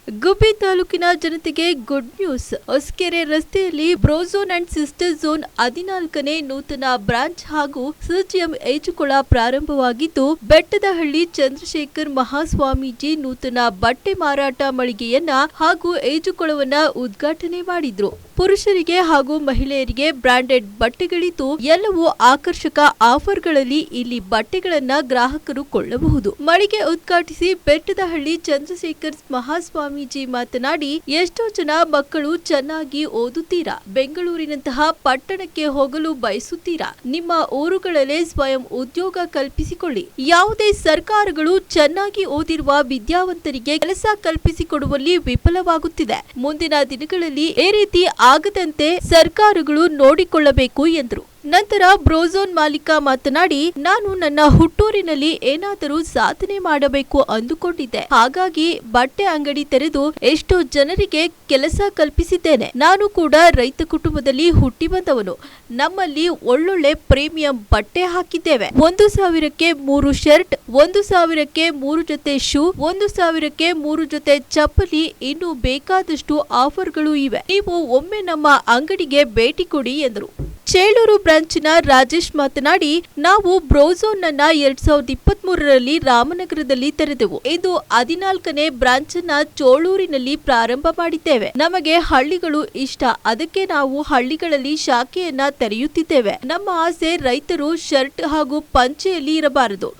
ಗುಬ್ಬಿ ತಾಲೂಕಿನ ಜನತೆಗೆ good news. Hosakere ರಸ್ತೆಯಲ್ಲಿ ಬ್ರೋಝೋನ್ ಅಂಡ್ ಸಿಸ್ಟರ್ ಝೋನ್ 14ನೇ ನೂತನ ಬ್ರಾಂಚ್ ಹಾಗೂ ಸಿಜಿಎಂ ಈಜುಕೊಳ ಪ್ರಾರಂಭವಾಗಿದ್ದು, ಬೆಟ್ಟದಹಳ್ಳಿ ಚಂದ್ರಶೇಖರ್ ಮಹಾಸ್ವಾಮೀಜಿ ನೂತನ ಬಟ್ಟೆ ಮಾರಾಟ ಮಳಿಗೆಯನ್ನ ಹಾಗೂ ಈಜುಕೊಳವನ್ನ ಉದ್ಘಾಟನೆ ಮಾಡಿದ್ರು. ಪುರುಷರಿಗೆ ಹಾಗೂ ಮಹಿಳೆಯರಿಗೆ ಬ್ರಾಂಡೆಡ್ ಬಟ್ಟೆಗಳಿದ್ದು, ಎಲ್ಲವೂ ಆಕರ್ಷಕ ಆಫರ್ಗಳಲ್ಲಿ ಇಲ್ಲಿ ಬಟ್ಟೆಗಳನ್ನ ಗ್ರಾಹಕರು ಕೊಳ್ಳಬಹುದು. ಮಳಿಗೆ ಉದ್ಘಾಟಿಸಿ ಬೆಟ್ಟದಹಳ್ಳಿ ಚಂದ್ರಶೇಖರ್ ಮಹಾಸ್ವಾಮೀಜಿ ಮಾತನಾಡಿ, ಎಷ್ಟೋ ಜನ ಮಕ್ಕಳು ಚೆನ್ನಾಗಿ ಓದುತ್ತೀರಾ, ಬೆಂಗಳೂರಿನಂತಹ ಪಟ್ಟಣಕ್ಕೆ ಹೋಗಲು ಬಯಸುತ್ತೀರಾ, ನಿಮ್ಮ ಊರುಗಳಲ್ಲೇ ಸ್ವಯಂ ಉದ್ಯೋಗ ಕಲ್ಪಿಸಿಕೊಳ್ಳಿ. ಯಾವುದೇ ಸರ್ಕಾರಗಳು ಚೆನ್ನಾಗಿ ಓದಿರುವ ವಿದ್ಯಾವಂತರಿಗೆ ಕೆಲಸ ಕಲ್ಪಿಸಿಕೊಡುವಲ್ಲಿ ವಿಫಲವಾಗುತ್ತಿದೆ. ಮುಂದಿನ ದಿನಗಳಲ್ಲಿ ಈ ರೀತಿ ಆಗದಂತೆ ಸರ್ಕಾರಗಳು ನೋಡಿಕೊಳ್ಳಬೇಕು ಎಂದರು. ನಂತರ ಬ್ರೋಝೋನ್ ಮಾಲೀಕ ಮಾತನಾಡಿ, ನಾನು ನನ್ನ ಹುಟ್ಟೂರಿನಲ್ಲಿ ಏನಾದರೂ ಸಾಧನೆ ಮಾಡಬೇಕು ಅಂದುಕೊಂಡಿದ್ದೆ. ಹಾಗಾಗಿ ಬಟ್ಟೆ ಅಂಗಡಿ ತೆರೆದು ಎಷ್ಟೋ ಜನರಿಗೆ ಕೆಲಸ ಕಲ್ಪಿಸಿದ್ದೇನೆ. ನಾನು ಕೂಡ ರೈತ ಕುಟುಂಬದಲ್ಲಿ ಹುಟ್ಟಿ ಬಂದವನು. ನಮ್ಮಲ್ಲಿ ಒಳ್ಳೊಳ್ಳೆ ಪ್ರೀಮಿಯಂ ಬಟ್ಟೆ ಹಾಕಿದ್ದೇವೆ. 1,000ಕ್ಕೆ 3 ಶರ್ಟ್, 1,000ಕ್ಕೆ 3 ಜೊತೆ ಶೂ, 1,000ಕ್ಕೆ 3 ಜೊತೆ ಚಪ್ಪಲಿ, ಇನ್ನು ಬೇಕಾದಷ್ಟು ಆಫರ್ಗಳು ಇವೆ. ನೀವು ಒಮ್ಮೆ ನಮ್ಮ ಅಂಗಡಿಗೆ ಭೇಟಿ ಕೊಡಿ ಎಂದರು. ಚೇಳೂರು ಬ್ರಾಂಚಿನ ರಾಜೇಶ್ ಮಾತನಾಡಿ, ನಾವು ಬ್ರೋಝೋನ್ ಅನ್ನ 2023ರಲ್ಲಿ ರಾಮನಗರದಲ್ಲಿ ತೆರೆದೆವು. ಇದು 14ನೇ ಬ್ರಾಂಚ್ ಅನ್ನ ಚೋಳೂರಿನಲ್ಲಿ ಪ್ರಾರಂಭ ಮಾಡಿದ್ದೇವೆ. ನಮಗೆ ಹಳ್ಳಿಗಳು ಇಷ್ಟ, ಅದಕ್ಕೆ ನಾವು ಹಳ್ಳಿಗಳಲ್ಲಿ ಶಾಖೆಯನ್ನ ತೆರೆಯುತ್ತಿದ್ದೇವೆ. ನಮ್ಮ ಆಸೆ ರೈತರು ಶರ್ಟ್ ಹಾಗೂ ಪಂಚೆಯಲ್ಲಿ ಇರಬಾರದು,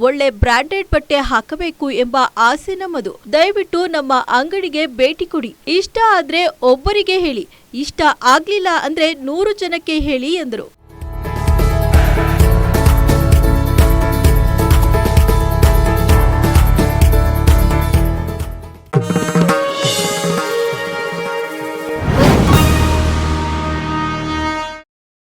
ಒಳ್ಳೆ ಬ್ರಾಂಡೆಡ್ ಬಟ್ಟೆ ಹಾಕಬೇಕು ಎಂಬ ಆಸೆ ನಮ್ಮದು. ದಯವಿಟ್ಟು ನಮ್ಮ ಅಂಗಡಿಗೆ ಭೇಟಿ ಕೊಡಿ. ಇಷ್ಟ ಆದ್ರೆ ಒಬ್ಬರಿಗೆ ಹೇಳಿ, ಇಷ್ಟ ಆಗ್ಲಿಲ್ಲ ಅಂದ್ರೆ 100 ಜನಕ್ಕೆ ಹೇಳಿ ಎಂದರು.